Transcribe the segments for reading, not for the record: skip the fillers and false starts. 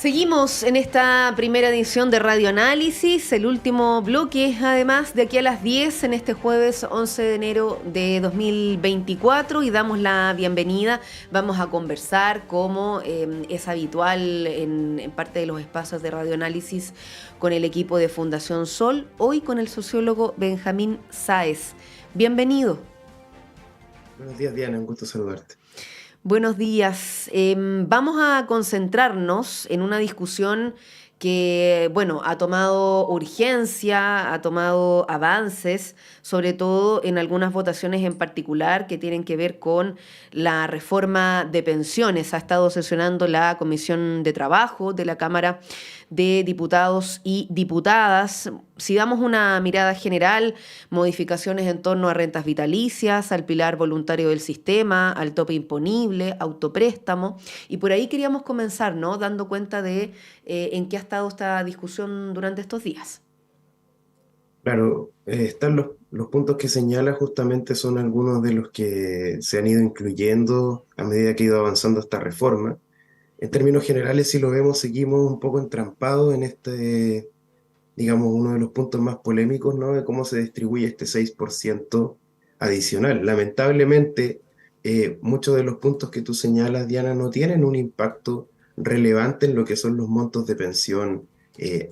Seguimos en esta primera edición de Radio Análisis, el último bloque, además, de aquí a las 10 en este jueves 11 de enero de 2024 y damos la bienvenida. Vamos a conversar, como es habitual en parte de los espacios de Radio Análisis, con el equipo de Fundación Sol, hoy con el sociólogo Benjamín Sáez. Bienvenido. Buenos días, Diana, un gusto saludarte. Buenos días. Vamos a concentrarnos en una discusión que, bueno, ha tomado urgencia, ha tomado avances, sobre todo en algunas votaciones en particular que tienen que ver con la reforma de pensiones. Ha estado sesionando la Comisión de Trabajo de la Cámara de Diputados y Diputadas. Si damos una mirada general, modificaciones en torno a rentas vitalicias, al pilar voluntario del sistema, al tope imponible, autopréstamo. Y por ahí queríamos comenzar, ¿no? Dando cuenta de en qué ha estado esta discusión durante estos días. Claro, están los puntos que señala justamente son algunos de los que se han ido incluyendo a medida que ha ido avanzando esta reforma. En términos generales, si lo vemos, seguimos un poco entrampados en este, digamos, uno de los puntos más polémicos, ¿no? De cómo se distribuye este 6% adicional. Lamentablemente, muchos de los puntos que tú señalas, Diana, no tienen un impacto relevante en lo que son los montos de pensión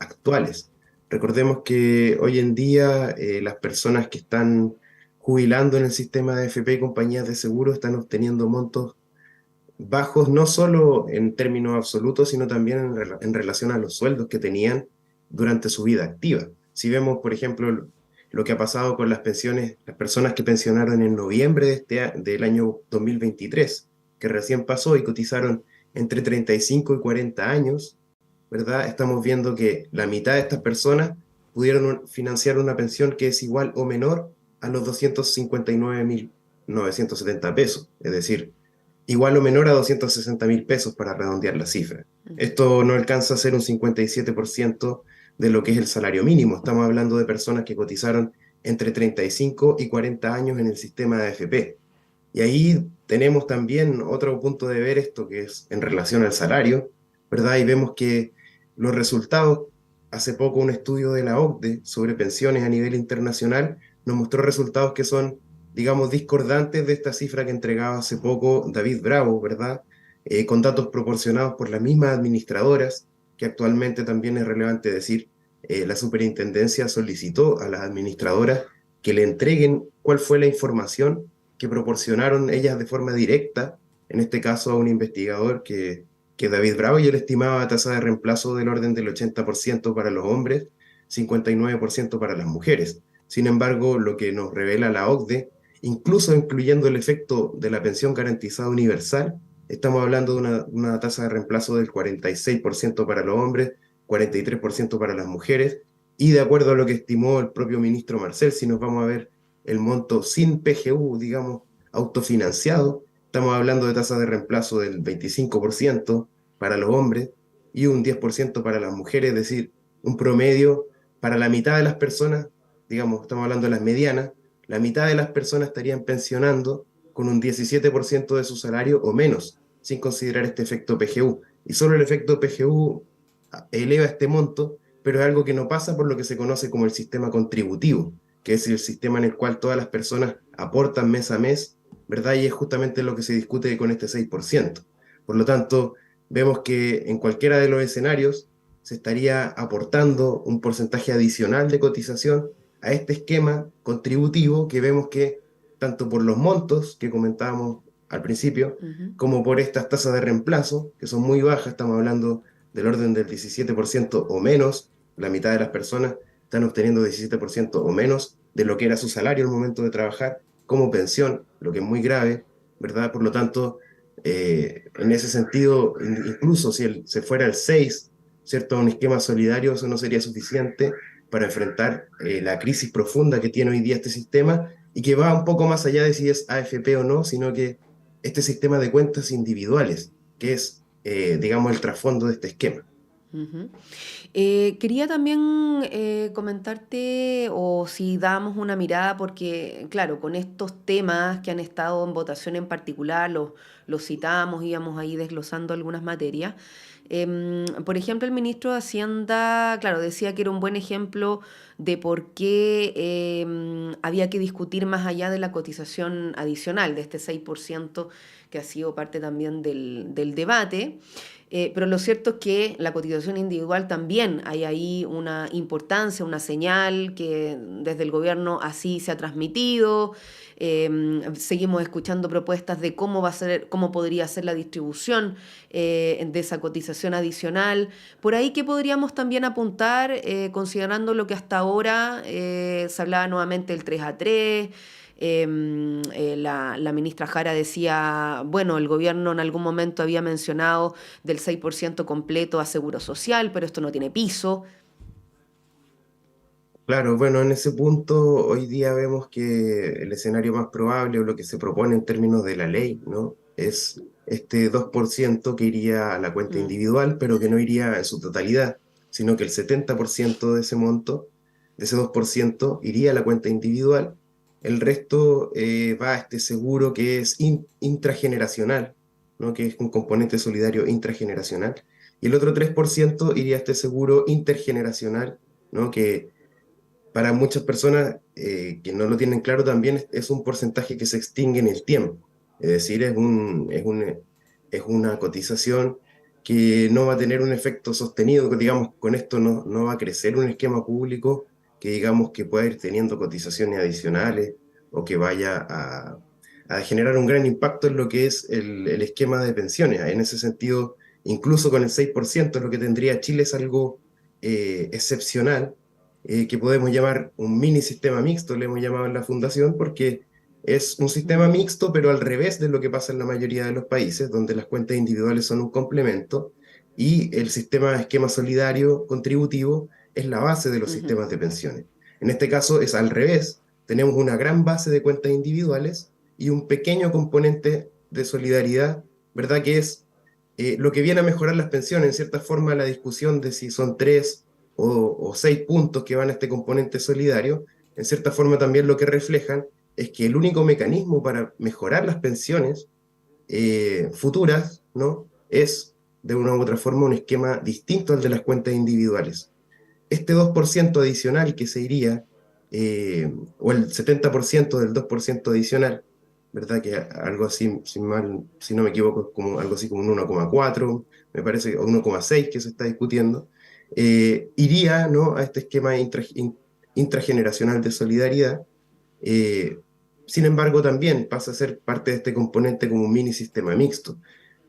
actuales. Recordemos que hoy en día las personas que están jubilando en el sistema de AFP y compañías de seguro están obteniendo montos bajos, no solo en términos absolutos, sino también en relación a los sueldos que tenían durante su vida activa. Si vemos, por ejemplo, lo que ha pasado con las pensiones, las personas que pensionaron en noviembre del año 2023, que recién pasó y cotizaron entre 35 y 40 años, ¿verdad? Estamos viendo que la mitad de estas personas pudieron financiar una pensión que es igual o menor a los 259.970 pesos, es decir, igual o menor a 260.000 pesos para redondear la cifra. Esto no alcanza a ser un 57% de lo que es el salario mínimo. Estamos hablando de personas que cotizaron entre 35 y 40 años en el sistema de AFP. Y ahí tenemos también otro punto de ver esto, que es en relación al salario, ¿verdad? Y vemos que los resultados, hace poco un estudio de la OCDE sobre pensiones a nivel internacional nos mostró resultados que son, digamos, discordantes de esta cifra que entregaba hace poco David Bravo, ¿verdad? Con datos proporcionados por las mismas administradoras, que actualmente también es relevante decir, la superintendencia solicitó a las administradoras que le entreguen cuál fue la información que proporcionaron ellas de forma directa, en este caso a un investigador que David Bravo, y él estimaba tasa de reemplazo del orden del 80% para los hombres, 59% para las mujeres. Sin embargo, lo que nos revela la OCDE, incluso incluyendo el efecto de la pensión garantizada universal, estamos hablando de una tasa de reemplazo del 46% para los hombres, 43% para las mujeres, y de acuerdo a lo que estimó el propio ministro Marcel, si nos vamos a ver el monto sin PGU, digamos, autofinanciado, estamos hablando de tasas de reemplazo del 25% para los hombres y un 10% para las mujeres, es decir, un promedio para la mitad de las personas, digamos, estamos hablando de las medianas, la mitad de las personas estarían pensionando con un 17% de su salario o menos, sin considerar este efecto PGU. Y solo el efecto PGU eleva este monto, pero es algo que no pasa por lo que se conoce como el sistema contributivo, que es el sistema en el cual todas las personas aportan mes a mes, ¿verdad? Y es justamente lo que se discute con este 6%. Por lo tanto, vemos que en cualquiera de los escenarios se estaría aportando un porcentaje adicional de cotización a este esquema contributivo que vemos que tanto por los montos que comentábamos al principio, como por estas tasas de reemplazo, que son muy bajas, estamos hablando del orden del 17% o menos, la mitad de las personas están obteniendo 17% o menos de lo que era su salario al momento de trabajar como pensión, lo que es muy grave, ¿verdad? Por lo tanto, en ese sentido, incluso si se fuera el 6, ¿cierto? Un esquema solidario, eso no sería suficiente para enfrentar la crisis profunda que tiene hoy día este sistema y que va un poco más allá de si es AFP o no, sino que este sistema de cuentas individuales, que es, digamos, el trasfondo de este esquema. Uh-huh. Quería también comentarte, o si damos una mirada, porque claro, con estos temas que han estado en votación en particular, los citamos, íbamos ahí desglosando algunas materias. Por ejemplo, el ministro de Hacienda, claro, decía que era un buen ejemplo de por qué había que discutir más allá de la cotización adicional, de este 6% que ha sido parte también del debate. Pero lo cierto es que la cotización individual también hay ahí una importancia, una señal que desde el gobierno así se ha transmitido. Seguimos escuchando propuestas de cómo va a ser, cómo podría ser la distribución de esa cotización adicional. Por ahí que podríamos también apuntar, considerando lo que hasta ahora se hablaba nuevamente del 3 a 3. La ministra Jara decía, bueno, el gobierno en algún momento había mencionado del 6% completo a seguro social, pero esto no tiene piso. Claro, bueno, en ese punto hoy día vemos que el escenario más probable o lo que se propone en términos de la ley, ¿no? Es este 2% que iría a la cuenta Mm, individual, pero que no iría en su totalidad, sino que el 70% de ese monto, de ese 2%, iría a la cuenta individual. El resto va a este seguro que es intrageneracional, ¿no? Que es un componente solidario intrageneracional. Y el otro 3% iría a este seguro intergeneracional, ¿no? Que para muchas personas que no lo tienen claro también es un porcentaje que se extingue en el tiempo. Es decir, es una cotización que no va a tener un efecto sostenido, que digamos, con esto no va a crecer un esquema público que digamos que pueda ir teniendo cotizaciones adicionales o que vaya a generar un gran impacto en lo que es el esquema de pensiones. En ese sentido, incluso con el 6% lo que tendría Chile es algo excepcional, que podemos llamar un mini sistema mixto, le hemos llamado en la fundación, porque es un sistema mm, mixto, pero al revés de lo que pasa en la mayoría de los países, donde las cuentas individuales son un complemento y el sistema de esquema solidario contributivo es la base de los ujú, sistemas de pensiones. En este caso es al revés, tenemos una gran base de cuentas individuales y un pequeño componente de solidaridad, ¿verdad? Que es lo que viene a mejorar las pensiones, en cierta forma la discusión de si son 3 o 6 puntos que van a este componente solidario, en cierta forma también lo que reflejan es que el único mecanismo para mejorar las pensiones futuras, ¿no? Es de una u otra forma un esquema distinto al de las cuentas individuales. Este 2% adicional que se iría, o el 70% del 2% adicional, ¿verdad? Que algo así, si no me equivoco, es como algo así como un 1,4, me parece, o 1,6 que se está discutiendo, iría, ¿no? A este esquema intrageneracional de solidaridad. eh, Sin embargo, también pasa a ser parte de este componente como un mini sistema mixto.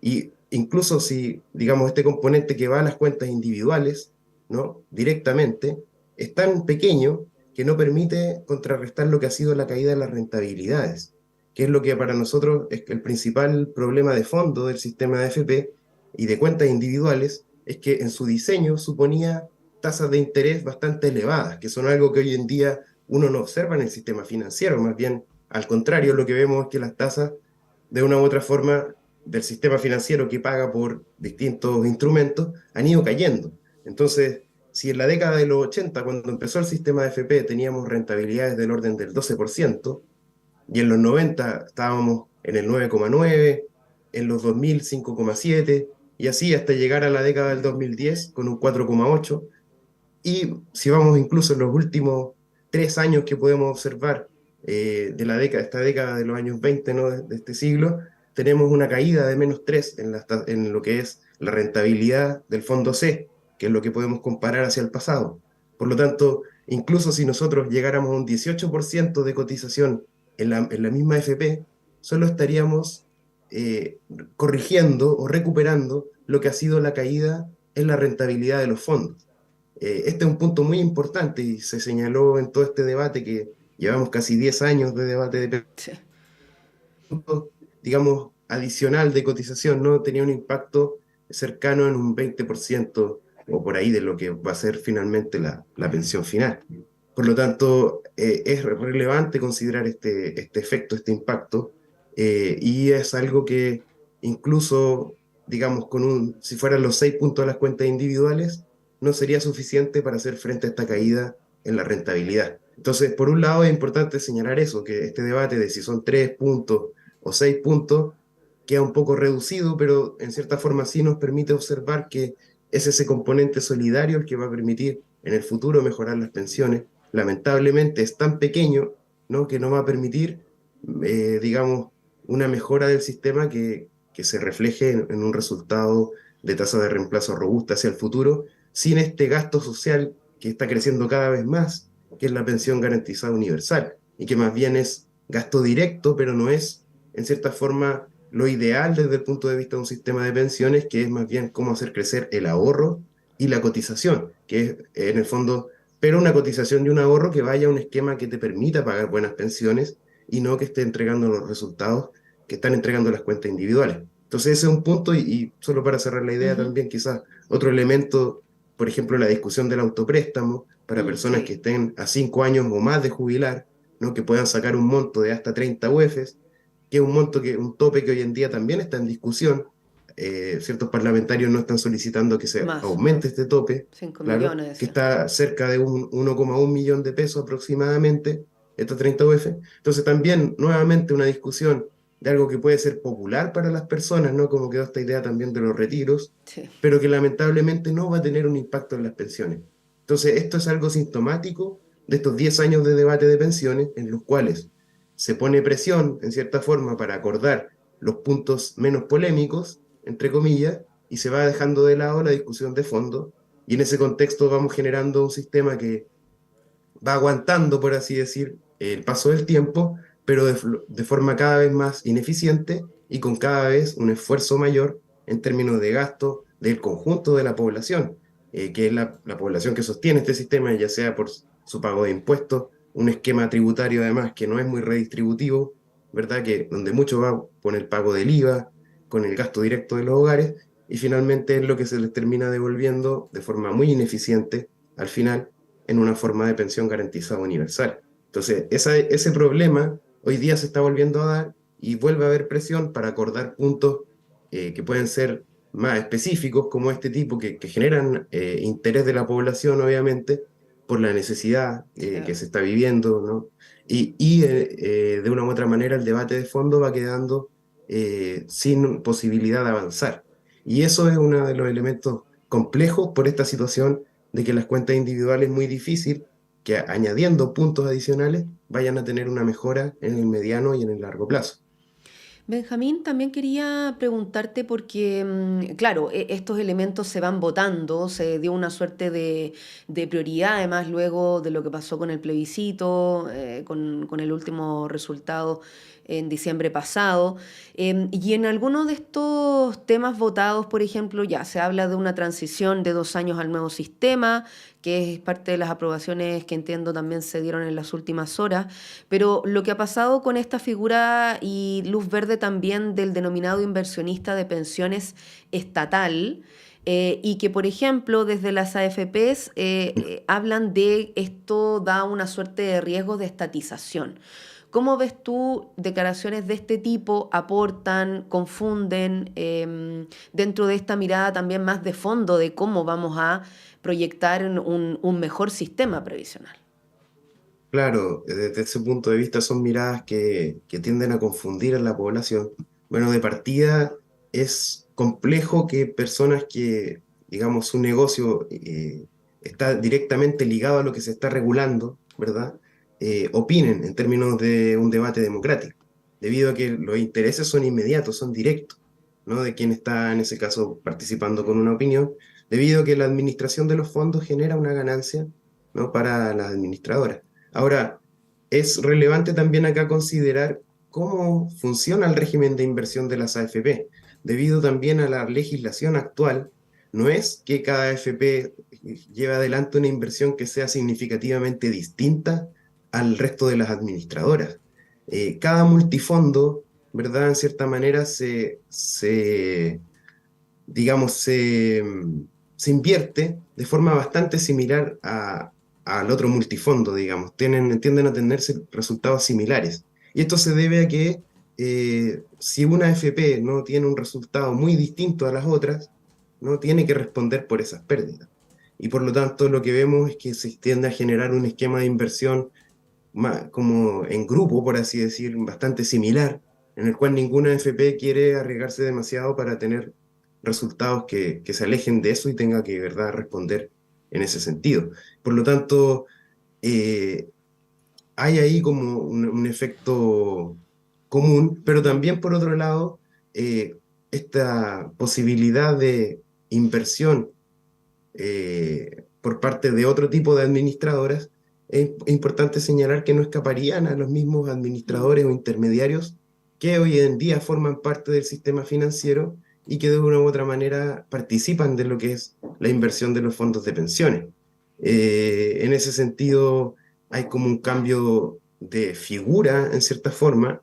Y incluso si, digamos, este componente que va a las cuentas individuales, ¿no? Directamente, es tan pequeño que no permite contrarrestar lo que ha sido la caída de las rentabilidades, que es lo que para nosotros es el principal problema de fondo del sistema de AFP y de cuentas individuales, es que en su diseño suponía tasas de interés bastante elevadas, que son algo que hoy en día uno no observa en el sistema financiero, más bien al contrario, lo que vemos es que las tasas, de una u otra forma, del sistema financiero que paga por distintos instrumentos, han ido cayendo. Entonces, si en la década de los 80, cuando empezó el sistema de FP, teníamos rentabilidades del orden del 12%, y en los 90 estábamos en el 9,9, en los 2000 5,7, y así hasta llegar a la década del 2010 con un 4,8, y si vamos incluso en los últimos 3 años que podemos observar de la década, esta década de los años 20, ¿no? De este siglo, tenemos una caída de -3 en lo que es la rentabilidad del fondo C, que es lo que podemos comparar hacia el pasado. Por lo tanto, incluso si nosotros llegáramos a un 18% de cotización en la misma FP, solo estaríamos eh, corrigiendo o recuperando lo que ha sido la caída en la rentabilidad de los fondos. Este es un punto muy importante y se señaló en todo este debate que llevamos casi 10 años de debate de sí. puntos, digamos, adicional de cotización, ¿no? Tenía un impacto cercano en un 20% o por ahí de lo que va a ser finalmente la pensión final. Por lo tanto, es relevante considerar este efecto, este impacto, y es algo que incluso, digamos, si fueran los 6 puntos de las cuentas individuales, no sería suficiente para hacer frente a esta caída en la rentabilidad. Entonces, por un lado es importante señalar eso, que este debate de si son 3 puntos o 6 puntos queda un poco reducido, pero en cierta forma sí nos permite observar que es ese componente solidario el que va a permitir en el futuro mejorar las pensiones. Lamentablemente es tan pequeño, ¿no?, que no va a permitir, digamos, una mejora del sistema que se refleje en un resultado de tasa de reemplazo robusta hacia el futuro, sin este gasto social que está creciendo cada vez más, que es la pensión garantizada universal, y que más bien es gasto directo, pero no es, en cierta forma, lo ideal desde el punto de vista de un sistema de pensiones, que es más bien cómo hacer crecer el ahorro y la cotización, que es en el fondo, pero una cotización y un ahorro que vaya a un esquema que te permita pagar buenas pensiones y no que esté entregando los resultados que están entregando las cuentas individuales. Entonces ese es un punto y solo para cerrar la idea Ujú. también quizás otro elemento, por ejemplo, la discusión del autopréstamo para personas que Sí. estén a 5 años o más de jubilar, ¿no?, que puedan sacar un monto de hasta 30 UEFs, que es un monto un tope que hoy en día también está en discusión. Ciertos parlamentarios no están solicitando que se Más, aumente este tope, 5 claro, millones que decían. está cerca de un 1,1 millón de pesos aproximadamente, estos 30 UF. Entonces también, nuevamente, una discusión de algo que puede ser popular para las personas, ¿no? Como quedó esta idea también de los retiros, Sí. pero que lamentablemente no va a tener un impacto en las pensiones. Entonces, esto es algo sintomático de estos 10 años de debate de pensiones en los cuales se pone presión, en cierta forma, para acordar los puntos menos polémicos, entre comillas, y se va dejando de lado la discusión de fondo, y en ese contexto vamos generando un sistema que va aguantando, por así decir, el paso del tiempo, pero de forma cada vez más ineficiente y con cada vez un esfuerzo mayor en términos de gasto del conjunto de la población, que es la población que sostiene este sistema, ya sea por su pago de impuestos, un esquema tributario además que no es muy redistributivo, ¿verdad? Que donde mucho va con el pago del IVA, con el gasto directo de los hogares, y finalmente es lo que se les termina devolviendo de forma muy ineficiente al final en una forma de pensión garantizada universal. Entonces, ese problema hoy día se está volviendo a dar y vuelve a haber presión para acordar puntos que pueden ser más específicos, como este tipo, que generan interés de la población, obviamente, por la necesidad Sí. que se está viviendo, ¿no? De una u otra manera el debate de fondo va quedando sin posibilidad de avanzar. Y eso es uno de los elementos complejos por esta situación de que las cuentas individuales es muy difícil que añadiendo puntos adicionales vayan a tener una mejora en el mediano y en el largo plazo. Benjamín, también quería preguntarte porque, claro, estos elementos se van votando, se dio una suerte de prioridad, además luego de lo que pasó con el plebiscito, con el último resultado en diciembre pasado. Y en algunos de estos temas votados, por ejemplo, ya se habla de una transición de 2 años al nuevo sistema, que es parte de las aprobaciones que entiendo también se dieron en las últimas horas. Pero lo que ha pasado con esta figura y luz verde también del denominado inversionista de pensiones estatal, y que, por ejemplo, desde las AFPs hablan de esto da una suerte de riesgo de estatización. ¿Cómo ves tú declaraciones de este tipo? ¿Aportan, confunden dentro de esta mirada también más de fondo de cómo vamos a proyectar un mejor sistema previsional? Claro, desde ese punto de vista son miradas que tienden a confundir a la población. Bueno, de partida es complejo que personas que, digamos, su negocio está directamente ligado a lo que se está regulando, ¿verdad? Opinen en términos de un debate democrático, debido a que los intereses son inmediatos, son directos, ¿no? De quien está en ese caso participando con una opinión, debido a que la administración de los fondos genera una ganancia, ¿no?, para las administradoras. Ahora, es relevante también acá considerar cómo funciona el régimen de inversión de las AFP. Debido también a la legislación actual, no es que cada AFP lleve adelante una inversión que sea significativamente distinta al resto de las administradoras. Cada multifondo, ¿verdad? En cierta manera digamos, se invierte de forma bastante similar al otro multifondo, digamos. Tienden a tenerse resultados similares. Y esto se debe a que si una FP no tiene un resultado muy distinto a las otras, no tiene que responder por esas pérdidas. Y por lo tanto, lo que vemos es que se tiende a generar un esquema de inversión como en grupo, por así decir, bastante similar, en el cual ninguna AFP quiere arriesgarse demasiado para tener resultados que se alejen de eso y tenga que, de verdad, responder en ese sentido. Por lo tanto, eh, hay ahí como un efecto común, pero también por otro lado, esta posibilidad de inversión por parte de otro tipo de administradoras, es importante señalar que no escaparían a los mismos Mm. administradores o intermediarios que hoy en día forman parte del sistema financiero y que de una u otra manera participan de lo que es la inversión de los fondos de pensiones. En ese sentido, hay como un cambio de figura en cierta forma,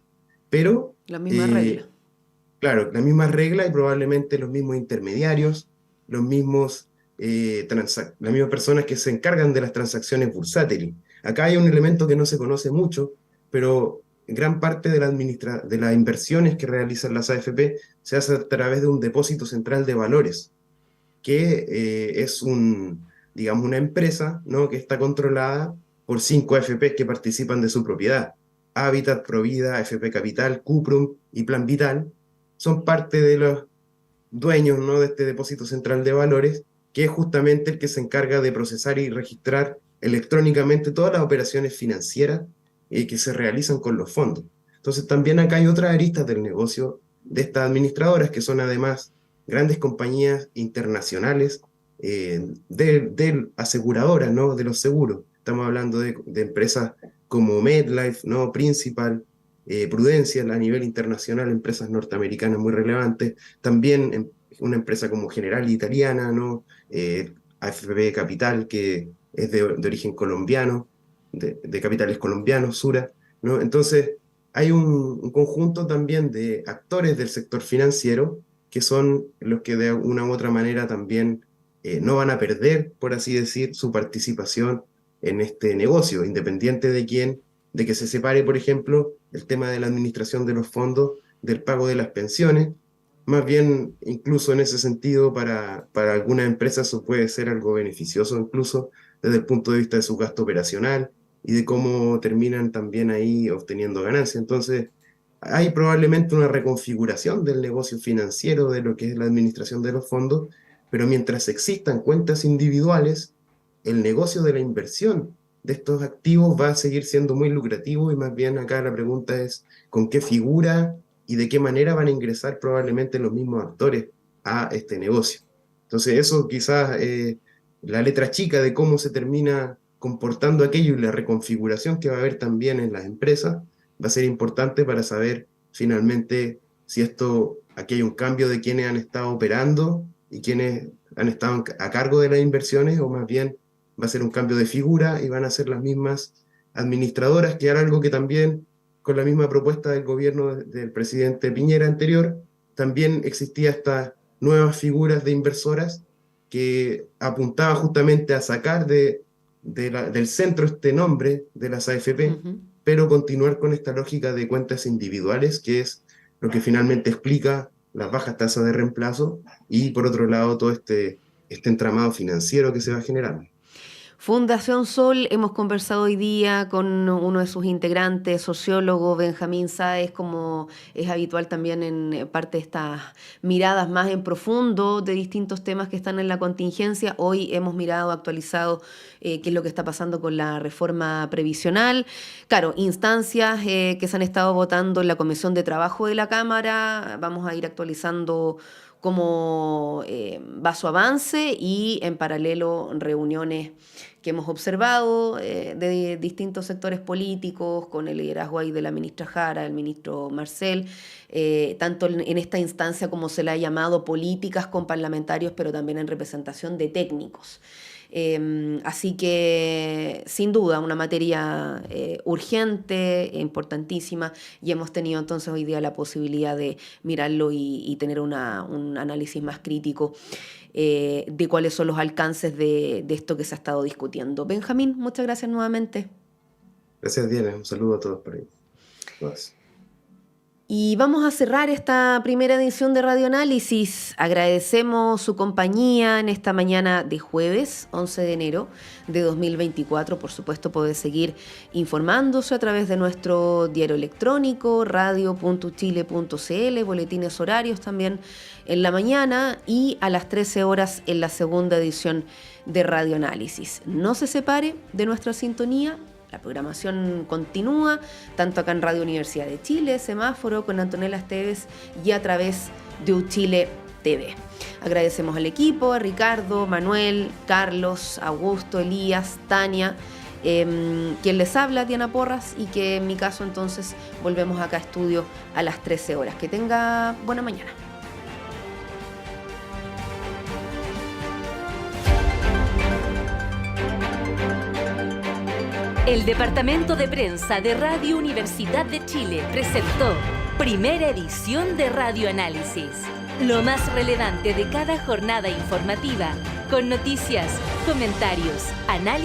pero La misma regla. eh, claro, la misma regla y probablemente los mismos intermediarios, los mismos, las mismas personas que se encargan de las transacciones bursátiles. Acá hay un elemento que no se conoce mucho, pero gran parte de las inversiones que realizan las AFP se hace a través de un depósito central de valores, que es digamos, una empresa, ¿no?, que está controlada por 5 AFP que participan de su propiedad. Habitat, Provida, AFP Capital, Cuprum y Plan Vital son parte de los dueños, ¿no?, de este depósito central de valores, que es justamente el que se encarga de procesar y registrar electrónicamente todas las operaciones financieras que se realizan con los fondos. Entonces también acá hay otras aristas del negocio de estas administradoras, que son además grandes compañías internacionales de aseguradoras, ¿no?, de los seguros. Estamos hablando de empresas como MetLife, ¿no?, Principal, Prudential a nivel internacional, empresas norteamericanas muy relevantes, también una empresa como Generali italiana, ¿no? AFP Capital, que es de origen colombiano, de capitales colombianos, Sura, ¿no? Entonces, hay un conjunto también de actores del sector financiero que son los que de una u otra manera también no van a perder, por así decir, su participación en este negocio, independiente de quién, de que se separe, por ejemplo, el tema de la administración de los fondos del pago de las pensiones. Más bien, incluso en ese sentido, para algunas empresas eso puede ser algo beneficioso, incluso desde el punto de vista de su gasto operacional y de cómo terminan también ahí obteniendo ganancias. Entonces, hay probablemente una reconfiguración del negocio financiero de lo que es la administración de los fondos, pero mientras existan cuentas individuales, el negocio de la inversión de estos activos va a seguir siendo muy lucrativo y más bien acá la pregunta es con qué figura y de qué manera van a ingresar probablemente los mismos actores a este negocio. Entonces eso quizás la letra chica de cómo se termina comportando aquello y la reconfiguración que va a haber también en las empresas va a ser importante para saber finalmente si aquí hay un cambio de quienes han estado operando y quienes han estado a cargo de las inversiones, o más bien va a ser un cambio de figura y van a ser las mismas administradoras, que era algo que también, con la misma propuesta del gobierno del presidente Piñera anterior, también existía estas nuevas figuras de inversoras que apuntaba justamente a sacar del centro este nombre de las AFP, Ujú. pero continuar con esta lógica de cuentas individuales, que es lo que finalmente explica las bajas tasas de reemplazo y por otro lado todo este entramado financiero que se va generando. Fundación Sol, hemos conversado hoy día con uno de sus integrantes, sociólogo Benjamín Sáez, como es habitual también en parte de estas miradas más en profundo de distintos temas que están en la contingencia. Hoy hemos mirado, actualizado qué es lo que está pasando con la reforma previsional. Claro, instancias que se han estado votando en la Comisión de Trabajo de la Cámara. Vamos a ir actualizando cómo va su avance y en paralelo reuniones que hemos observado de distintos sectores políticos, con el liderazgo ahí de la ministra Jara, el ministro Marcel, tanto en esta instancia como se le ha llamado políticas con parlamentarios, pero también en representación de técnicos. Así que sin duda una materia urgente, importantísima, y hemos tenido entonces hoy día la posibilidad de mirarlo y tener un análisis más crítico de cuáles son los alcances de esto que se ha estado discutiendo. Benjamín, muchas gracias nuevamente. Gracias, Diana. Un saludo a todos por ahí. Todas. Y vamos a cerrar esta primera edición de Radio Análisis. Agradecemos su compañía en esta mañana de jueves 11 de enero de 2024. Por supuesto, puede seguir informándose a través de nuestro diario electrónico, radio.chile.cl, boletines horarios también en la mañana y a las 13 horas en la segunda edición de Radio Análisis. No se separe de nuestra sintonía. La programación continúa, tanto acá en Radio Universidad de Chile, Semáforo, con Antonella Esteves y a través de Uchile TV. Agradecemos al equipo, a Ricardo, Manuel, Carlos, Augusto, Elías, Tania, quien les habla, Diana Porras, y que en mi caso entonces volvemos acá a estudio a las 13 horas. Que tenga buena mañana. El Departamento de Prensa de Radio Universidad de Chile presentó primera edición de Radio Análisis. Lo más relevante de cada jornada informativa, con noticias, comentarios, análisis